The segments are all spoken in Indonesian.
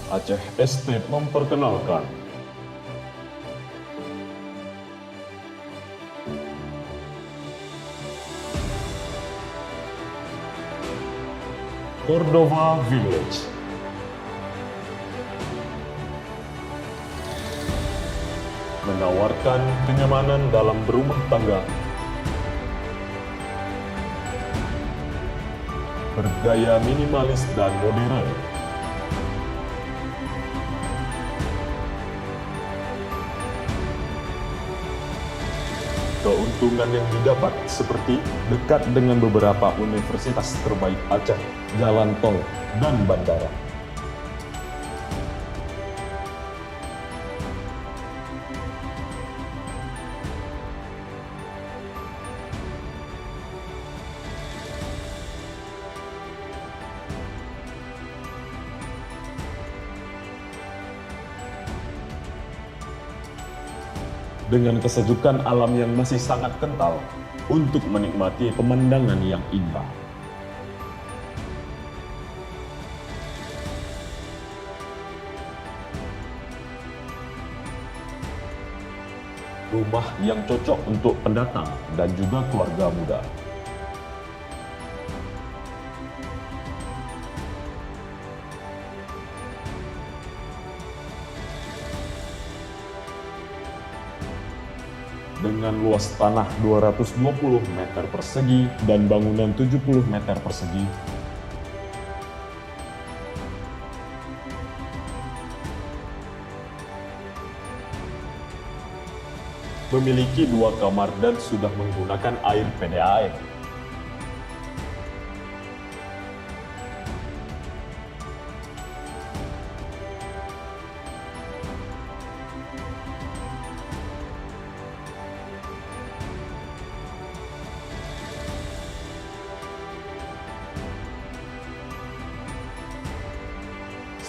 Aceh Estate memperkenalkan Cordova Village. Menawarkan kenyamanan dalam berumah tangga, bergaya minimalis dan modern. Keuntungan yang didapat seperti dekat dengan beberapa universitas terbaik Aceh, jalan tol, dan bandara. Dengan kesejukan alam yang masih sangat kental untuk menikmati pemandangan yang indah. Rumah yang cocok untuk pendatang dan juga keluarga muda. Dengan luas tanah 220 meter persegi dan bangunan 70 meter persegi, memiliki 2 kamar dan sudah menggunakan air PDAM.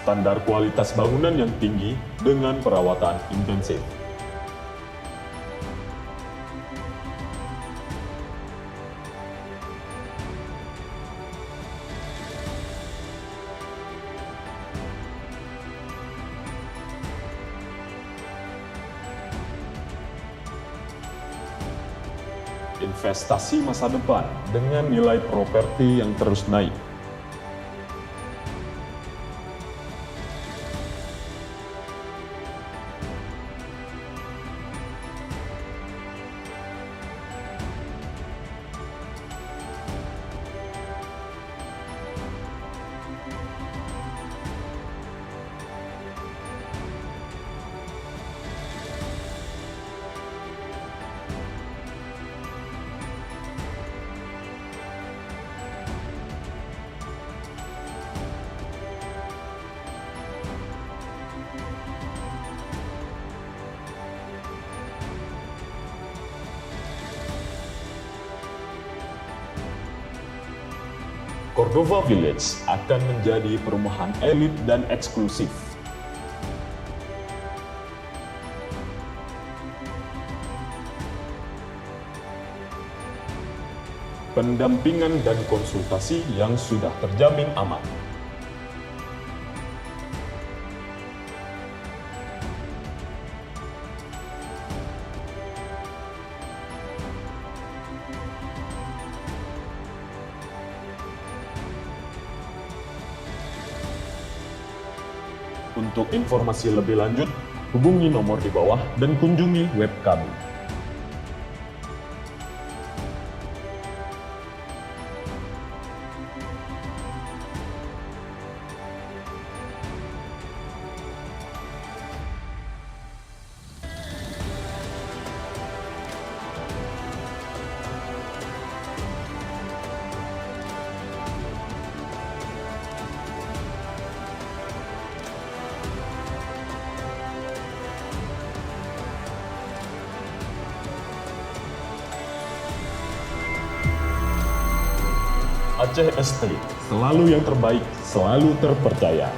Standar kualitas bangunan yang tinggi dengan perawatan intensif. Investasi masa depan dengan nilai properti yang terus naik. Cordova Village akan menjadi perumahan elit dan eksklusif. Pendampingan dan konsultasi yang sudah terjamin aman. Untuk informasi lebih lanjut, hubungi nomor di bawah dan kunjungi web kami. Aceh Estate, selalu yang terbaik, selalu terpercaya.